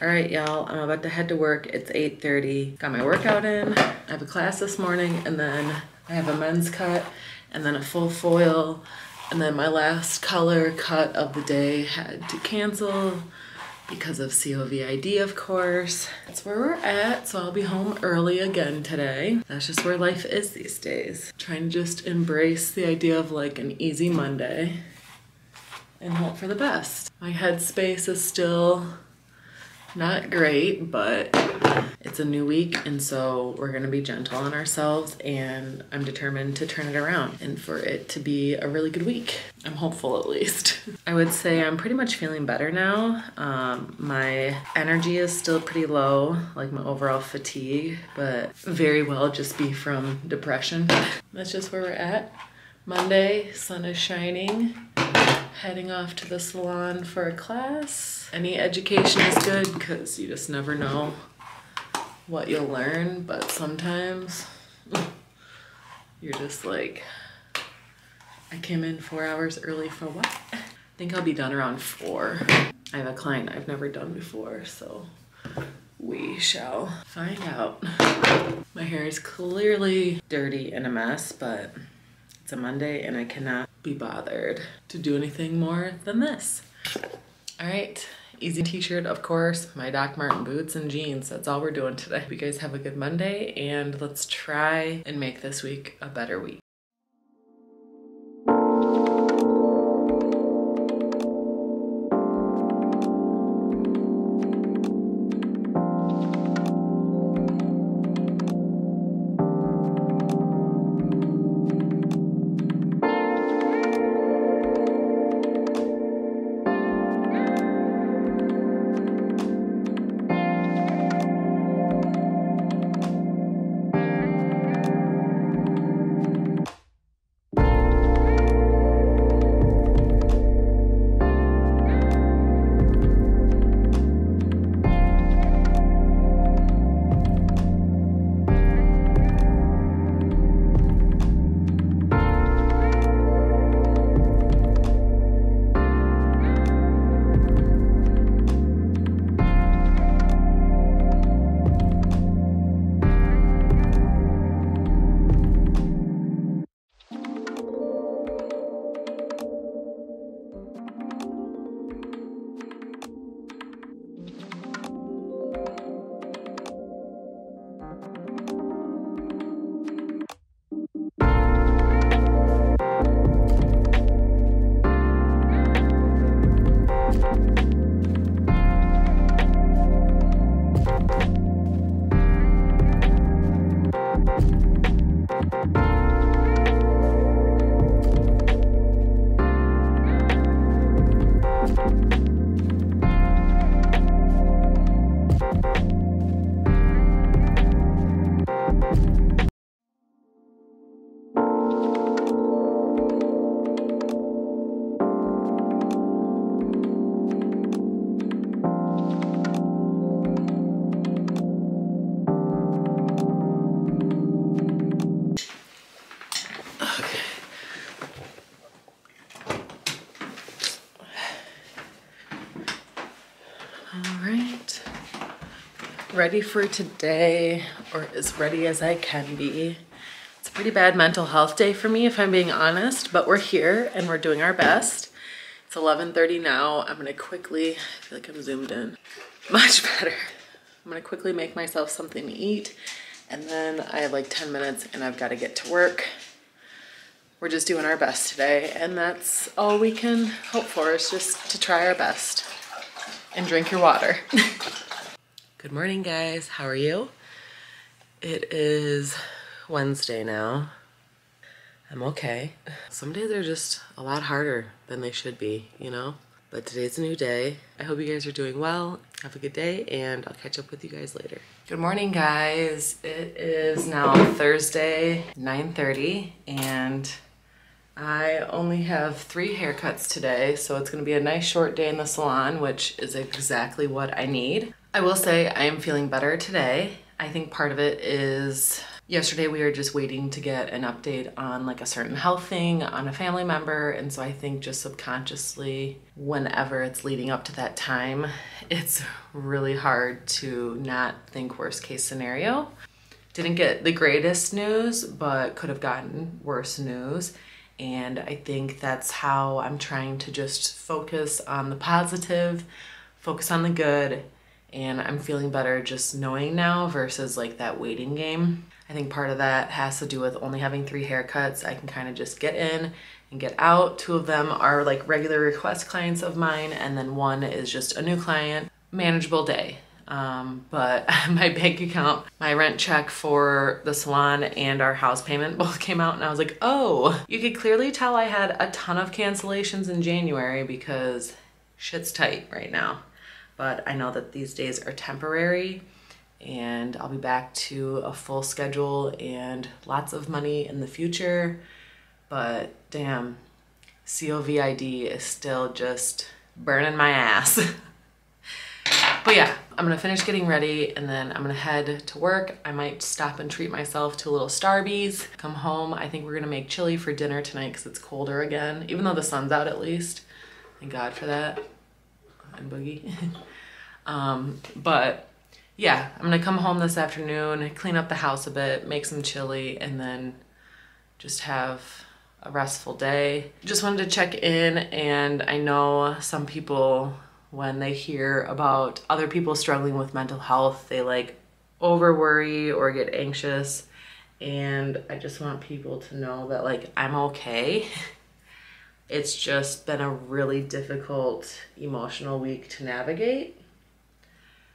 All right, y'all, I'm about to head to work. It's 8:30. Got my workout in. I have a class this morning, and then I have a men's cut, and then a full foil, and then my last color cut of the day had to cancel because of COVID, of course. That's where we're at, so I'll be home early again today. That's just where life is these days. Trying to just embrace the idea of like an easy Monday and hope for the best. My headspace is still not great, but it's a new week, and so we're gonna be gentle on ourselves, and I'm determined to turn it around and for it to be a really good week. I'm hopeful, at least. I would say I'm pretty much feeling better now. My energy is still pretty low, like my overall fatigue, but very well just be from depression. That's just where we're at. Monday, sun is shining. Heading off to the salon for a class. Any education is good because you just never know what you'll learn, but sometimes you're just like, I came in 4 hours early for what? I think I'll be done around 4. I have a client I've never done before, so we shall find out. My hair is clearly dirty and a mess, but it's a Monday and I cannot be bothered to do anything more than this. All right, easy t-shirt, of course, my Doc Marten boots and jeans. That's all we're doing today. Hope you guys have a good Monday, and let's try and make this week a better week. Ready for today, or as ready as I can be. It's a pretty bad mental health day for me, if I'm being honest, but we're here and we're doing our best. It's 11:30 now. I'm gonna quickly, I feel like I'm zoomed in. Much better. I'm gonna quickly make myself something to eat, and then I have like 10 minutes and I've gotta get to work. We're just doing our best today, and that's all we can hope for, is just to try our best. And drink your water. Good morning, guys. How are you? It is Wednesday now. I'm okay. Some days are just a lot harder than they should be, you know? But today's a new day. I hope you guys are doing well. Have a good day, and I'll catch up with you guys later. Good morning, guys. It is now Thursday, 9:30, and I only have 3 haircuts today, so it's gonna be a nice short day in the salon, which is exactly what I need. I will say I am feeling better today. I think part of it is Yesterday we were just waiting to get an update on like a certain health thing on a family member, and so I think just subconsciously whenever it's leading up to that time, it's really hard to not think worst case scenario. Didn't get the greatest news, but could have gotten worse news. And I think that's how I'm trying to just focus on the positive, focus on the good, and I'm feeling better just knowing now versus like that waiting game. I think part of that has to do with only having 3 haircuts. I can kind of just get in and get out. 2 of them are like regular request clients of mine, and then 1 is just a new client. Manageable day. But my bank account, my rent check for the salon and our house payment both came out, and I was like, oh, you could clearly tell I had a ton of cancellations in January because shit's tight right now. But I know that these days are temporary and I'll be back to a full schedule and lots of money in the future. But damn, COVID is still just burning my ass. But yeah, I'm gonna finish getting ready and then I'm gonna head to work. I might stop and treat myself to a little Starbucks. Come home. I think we're gonna make chili for dinner tonight because it's colder again, even though the sun's out at least. Thank God for that. And Boogie. But yeah, I'm gonna come home this afternoon, clean up the house a bit, make some chili, and then just have a restful day. Just wanted to check in, and I know some people, when they hear about other people struggling with mental health, they like over worry or get anxious. And I just want people to know that like I'm okay. It's just been a really difficult emotional week to navigate.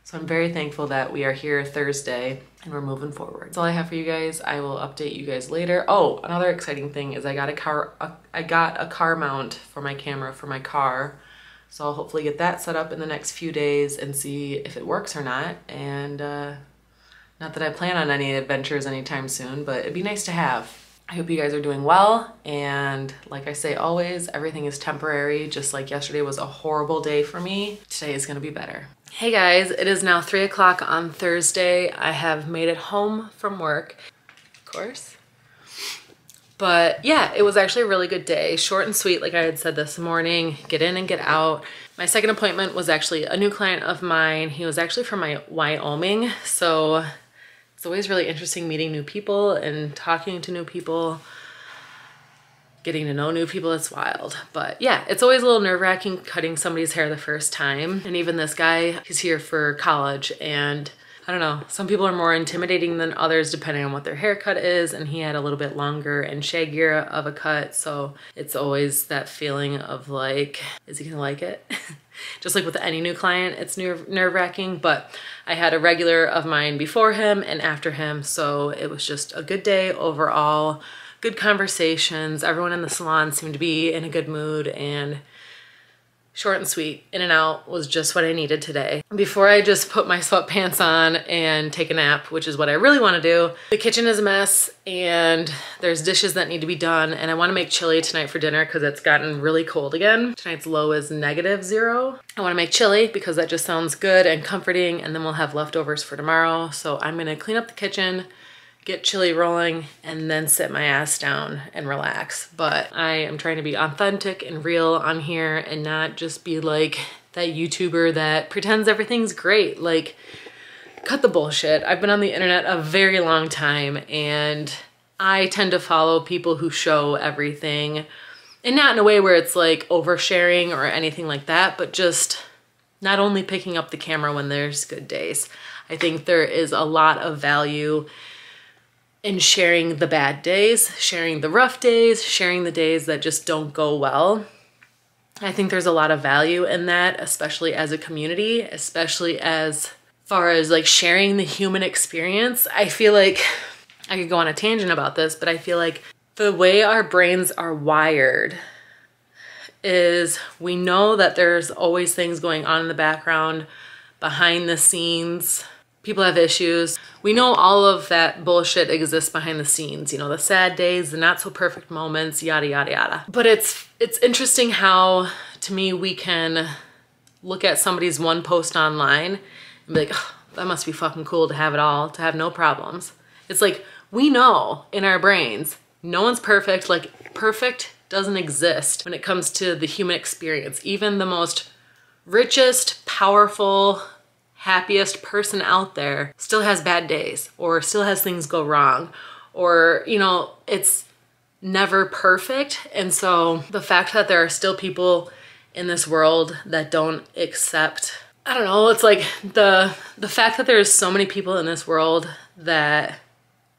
So I'm very thankful that we are here Thursday and we're moving forward. That's all I have for you guys. I will update you guys later. Oh, another exciting thing is I got a car mount for my camera for my car. So I'll hopefully get that set up in the next few days and see if it works or not. And not that I plan on any adventures anytime soon, but it'd be nice to have. I hope you guys are doing well. And like I say always, everything is temporary. Just like yesterday was a horrible day for me, today is gonna be better. Hey guys, it is now 3 o'clock on Thursday. I have made it home from work, of course. But yeah, it was actually a really good day. Short and sweet, like I had said this morning, get in and get out. My second appointment was actually a new client of mine. He was actually from Wyoming. So it's always really interesting meeting new people and talking to new people, getting to know new people. It's wild. But yeah, it's always a little nerve-wracking cutting somebody's hair the first time. And even this guy, he's here for college, and I don't know, some people are more intimidating than others depending on what their haircut is, and he had a little bit longer and shaggier of a cut, so it's always that feeling of like, is he gonna like it? Just like with any new client, it's nerve-wracking, but I had a regular of mine before him and after him, so it was just a good day overall, good conversations. Everyone in the salon seemed to be in a good mood, and short and sweet, in and out was just what I needed today. Before I just put my sweatpants on and take a nap, which is what I really want to do, the kitchen is a mess and there's dishes that need to be done, and I want to make chili tonight for dinner because it's gotten really cold again. Tonight's low is -0. I want to make chili because that just sounds good and comforting, and then we'll have leftovers for tomorrow. So I'm going to clean up the kitchen, get chili rolling, and then sit my ass down and relax. But I am trying to be authentic and real on here and not just be like that YouTuber that pretends everything's great. Like, cut the bullshit. I've been on the internet a very long time, and I tend to follow people who show everything, and not in a way where it's like oversharing or anything like that, but just not only picking up the camera when there's good days. I think there is a lot of value in sharing the bad days, sharing the rough days, sharing the days that just don't go well. I think there's a lot of value in that, especially as a community, especially as far as like sharing the human experience. I feel like, I could go on a tangent about this, but I feel like the way our brains are wired is we know that there's always things going on in the background, behind the scenes. People have issues. We know all of that bullshit exists behind the scenes, you know, the sad days, the not so perfect moments, yada, yada, yada. But it's interesting how, to me, we can look at somebody's one post online and be like, oh, that must be fucking cool to have it all, to have no problems. It's like We know in our brains, no one's perfect. Like, perfect doesn't exist when it comes to the human experience. Even the most richest, powerful, happiest person out there still has bad days, or still has things go wrong, or, you know, it's never perfect. And so the fact that there are still people in this world that don't accept, I don't know, it's like the fact that there's so many people in this world that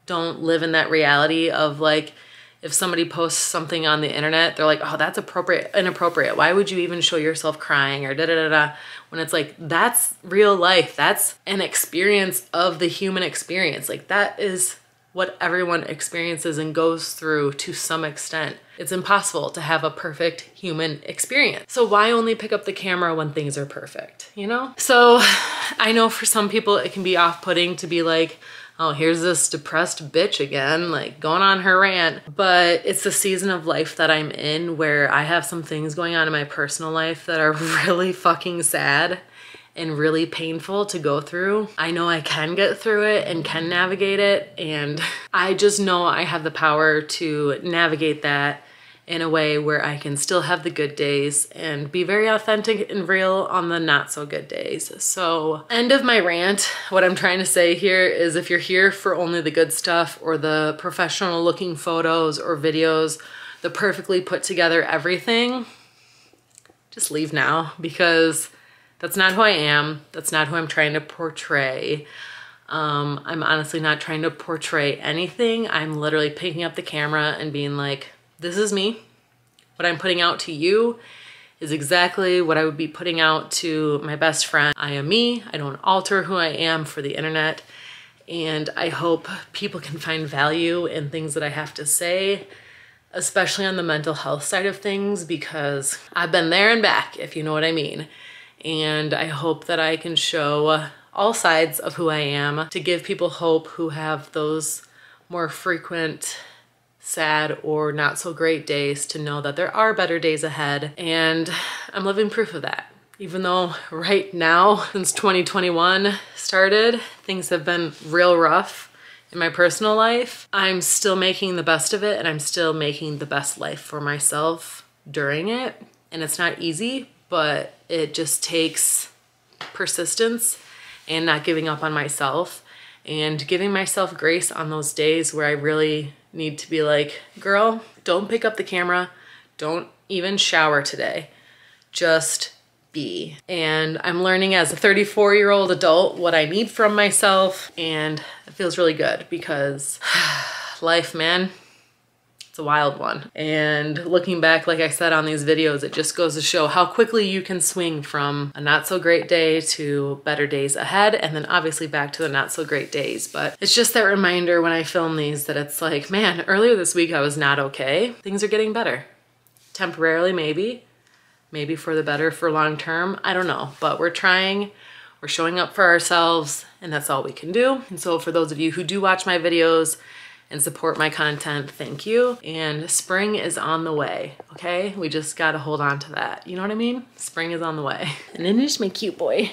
don't live in that reality of, like, if somebody posts something on the internet, they're like, oh, that's inappropriate. Why would you even show yourself crying, or da da da da? When it's like, that's real life. That's an experience of the human experience. Like, that is what everyone experiences and goes through to some extent. It's impossible to have a perfect human experience. So why only pick up the camera when things are perfect, you know? So I know for some people it can be off-putting to be like, oh, here's this depressed bitch again, like going on her rant. But it's the season of life that I'm in where I have some things going on in my personal life that are really fucking sad and really painful to go through. I know I can get through it and can navigate it, and I just know I have the power to navigate that in a way where I can still have the good days and be very authentic and real on the not so good days. So, end of my rant. What I'm trying to say here is, if you're here for only the good stuff, or the professional looking photos or videos, the perfectly put together everything, just leave now, because that's not who I am. That's not who I'm trying to portray. I'm honestly not trying to portray anything. I'm literally picking up the camera and being like, this is me. What I'm putting out to you is exactly what I would be putting out to my best friend. I am me. I don't alter who I am for the internet. And I hope people can find value in things that I have to say, especially on the mental health side of things, because I've been there and back, if you know what I mean. And I hope that I can show all sides of who I am to give people hope who have those more frequent sad or not so great days, to know that there are better days ahead. And I'm living proof of that. Even though right now, since 2021 started, things have been real rough in my personal life, I'm still making the best of it, and I'm still making the best life for myself during it. And it's not easy, but it just takes persistence and not giving up on myself, and giving myself grace on those days where I really need to be like, girl, don't pick up the camera. Don't even shower today. Just be. And I'm learning as a 34-year-old adult what I need from myself, and it feels really good, because life, man, it's a wild one. And looking back, like I said on these videos, it just goes to show how quickly you can swing from a not so great day to better days ahead, and then obviously back to the not so great days. But it's just that reminder when I film these that it's like, man, earlier this week I was not okay. Things are getting better. Temporarily, maybe. Maybe for the better for long term. I don't know, but we're trying. We're showing up for ourselves, and that's all we can do. And so for those of you who do watch my videos and support my content, thank you. And spring is on the way, okay? We just gotta hold on to that. You know what I mean? Spring is on the way. And then there's my cute boy.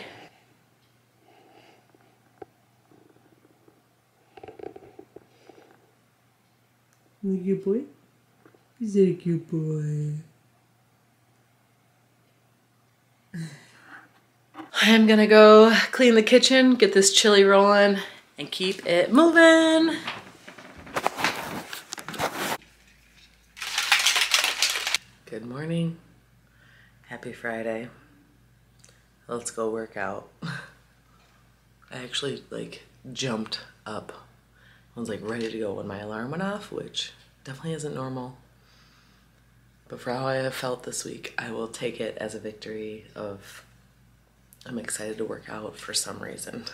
Is it a cute boy? Is it a cute boy? I'm gonna go clean the kitchen, get this chili rolling, and keep it moving. Good morning. Happy Friday. Let's go work out. I actually like jumped up. I was like ready to go when my alarm went off, which definitely isn't normal. But for how I have felt this week, I will take it as a victory of I'm excited to work out for some reason.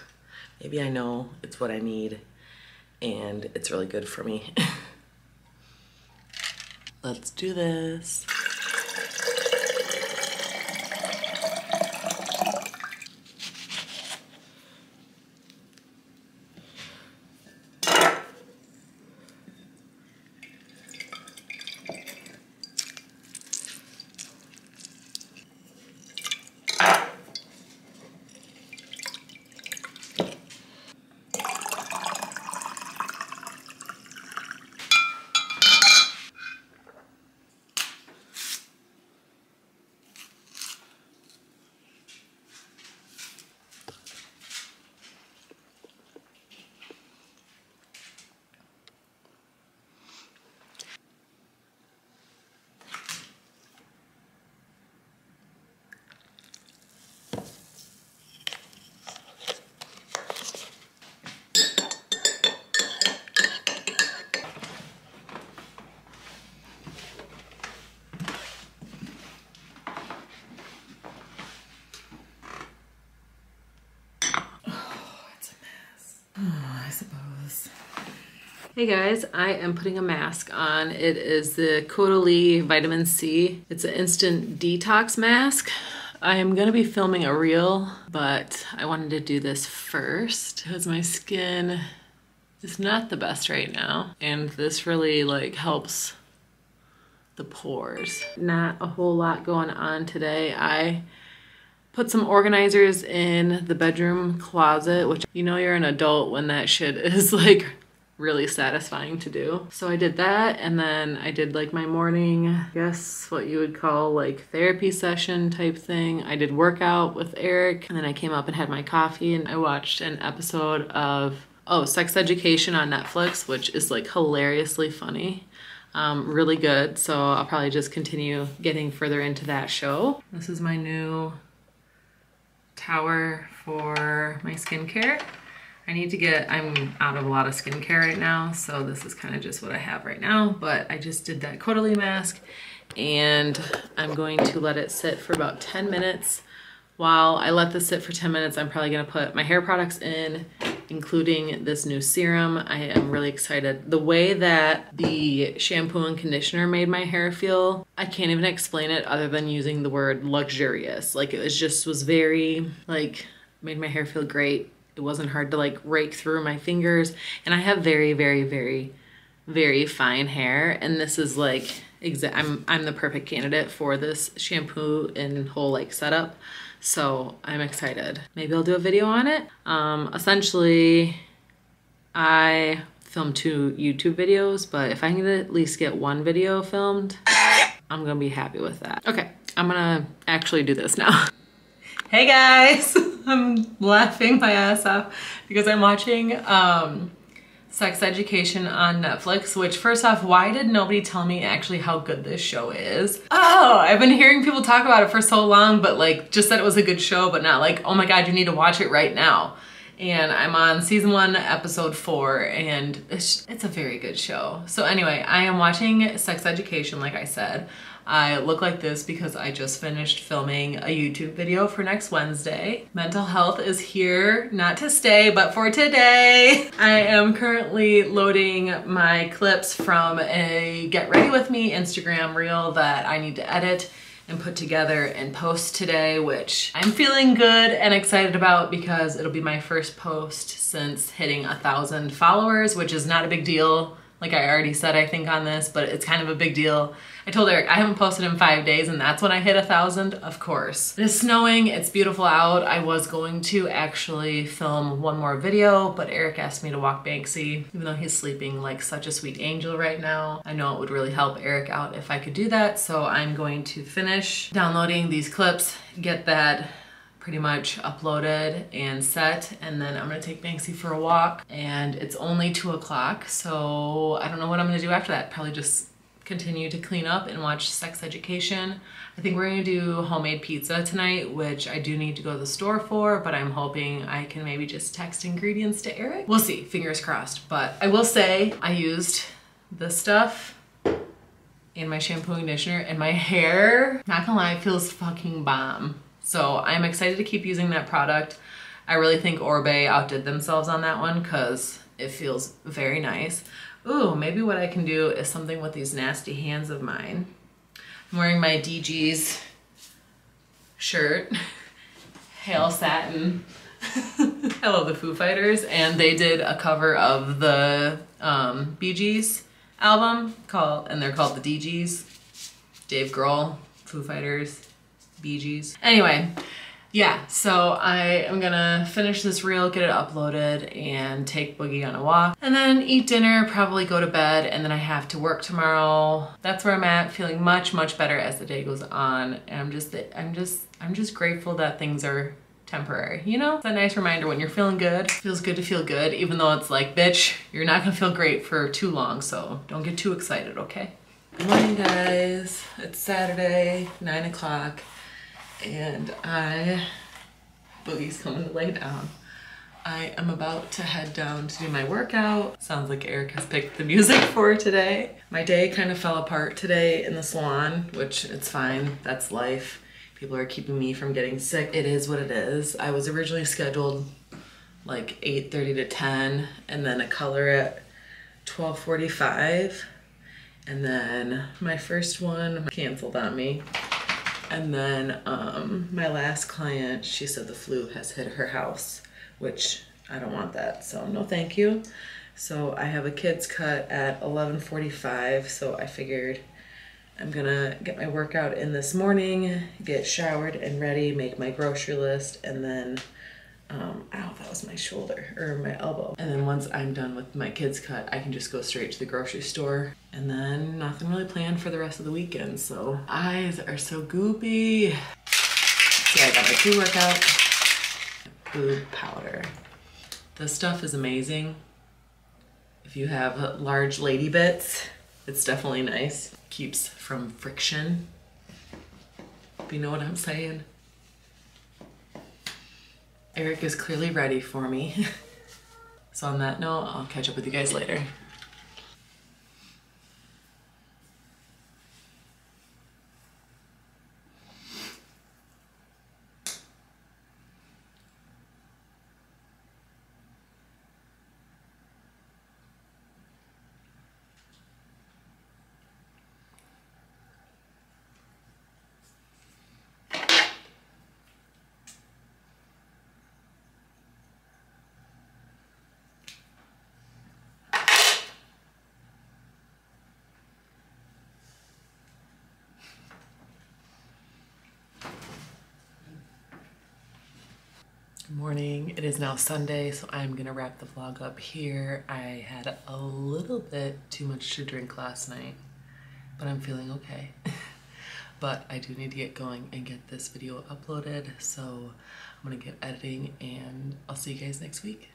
Maybe I know it's what I need and it's really good for me. Let's do this. suppose. Hey guys, I am putting a mask on. It is the Caudalie Vitamin C. It's an instant detox mask. I am gonna be filming a reel, but I wanted to do this first because my skin is not the best right now. And this really like helps the pores. Not a whole lot going on today. I put some organizers in the bedroom closet, which you know you're an adult when that shit is like really satisfying to do. So I did that, and then I did like my morning, I guess what you would call like therapy session type thing. I did workout with Eric, and then I came up and had my coffee, and I watched an episode of Sex Education on Netflix, which is like hilariously funny. Really good. So I'll probably just continue getting further into that show. This is my new tower for my skincare. I'm out of a lot of skincare right now, so this is kind of just what I have right now, but I just did that Caudalie mask, and I'm going to let it sit for about 10 minutes. While I let this sit for 10 minutes, I'm probably gonna put my hair products in, including this new serum. I am really excited. The way that the shampoo and conditioner made my hair feel, I can't even explain it other than using the word luxurious. Like it was very, like, made my hair feel great. It wasn't hard to like rake through my fingers. And I have very, very, very, very fine hair. And this is like, I'm the perfect candidate for this shampoo and whole like setup. So I'm excited. Maybe I'll do a video on it. Essentially, I filmed 2 YouTube videos, but if I can at least get 1 video filmed, I'm gonna be happy with that. Okay, I'm gonna actually do this now. Hey guys, I'm laughing my ass off because I'm watching Sex Education on Netflix, which first off, why did nobody tell me actually how good this show is? Oh, I've been hearing people talk about it for so long, but like just said it was a good show, but not like, oh my God, you need to watch it right now. And I'm on season 1, episode 4, and it's a very good show. So anyway, I am watching Sex Education, like I said. I look like this because I just finished filming a YouTube video for next Wednesday. Mental health is here, not to stay, but for today. I am currently loading my clips from a Get Ready With Me Instagram reel that I need to edit and put together and post today, which I'm feeling good and excited about because it'll be my first post since hitting 1,000 followers, which is not a big deal. Like I already said, I think on this, but it's kind of a big deal. I told Eric I haven't posted in 5 days, and that's when I hit 1,000, of course. It is snowing, it's beautiful out. I was going to actually film 1 more video, but Eric asked me to walk Banksy, even though he's sleeping like such a sweet angel right now. I know it would really help Eric out if I could do that, so I'm going to finish downloading these clips, get that pretty much uploaded and set, and then I'm gonna take Banksy for a walk, and it's only 2 o'clock, so I don't know what I'm gonna do after that. Probably just continue to clean up and watch Sex Education. I think we're gonna do homemade pizza tonight, which I do need to go to the store for, but I'm hoping I can maybe just text ingredients to Eric. We'll see, fingers crossed. But I will say I used this stuff in my shampoo and conditioner, and my hair, not gonna lie, feels fucking bomb. So I'm excited to keep using that product. I really think Orbe outdid themselves on that one because it feels very nice. Ooh, maybe what I can do is something with these nasty hands of mine. I'm wearing my DG's shirt, Hail Satin. I love the Foo Fighters, and they did a cover of the Bee Gees album and they're called the DGs. Dave Grohl, Foo Fighters, Bee Gees. Anyway, yeah, so I am gonna finish this reel, get it uploaded, and take Boogie on a walk, and then eat dinner, probably go to bed, and then I have to work tomorrow. That's where I'm at, feeling much, much better as the day goes on, and I'm just grateful that things are temporary, you know? It's a nice reminder when you're feeling good. It feels good to feel good, even though it's like, bitch, you're not gonna feel great for too long, so don't get too excited, okay? Good morning, guys. It's Saturday, 9 o'clock. And Boogie's coming to lay down. I am about to head down to do my workout. Sounds like Eric has picked the music for today. My day kind of fell apart today in the salon, which it's fine, that's life. People are keeping me from getting sick. It is what it is. I was originally scheduled like 8:30 to 10, and then a color at 12:45. And then my first one canceled on me. And then my last client, she said the flu has hit her house, which I don't want that, so no thank you. So I have a kid's cut at 11:45, so I figured I'm gonna get my workout in this morning, get showered and ready, make my grocery list, and then, ow, that was my shoulder, or my elbow. And then once I'm done with my kid's cut, I can just go straight to the grocery store. And then nothing really planned for the rest of the weekend, so eyes are so goopy. See, I got my pre-workout, boob powder. This stuff is amazing. If you have large lady bits, it's definitely nice. Keeps from friction. If you know what I'm saying. Eric is clearly ready for me. So on that note, I'll catch up with you guys later. Good morning. It is now Sunday, so I'm gonna wrap the vlog up here. I had a little bit too much to drink last night, but I'm feeling okay. But I do need to get going and get this video uploaded, so I'm gonna get editing, and I'll see you guys next week.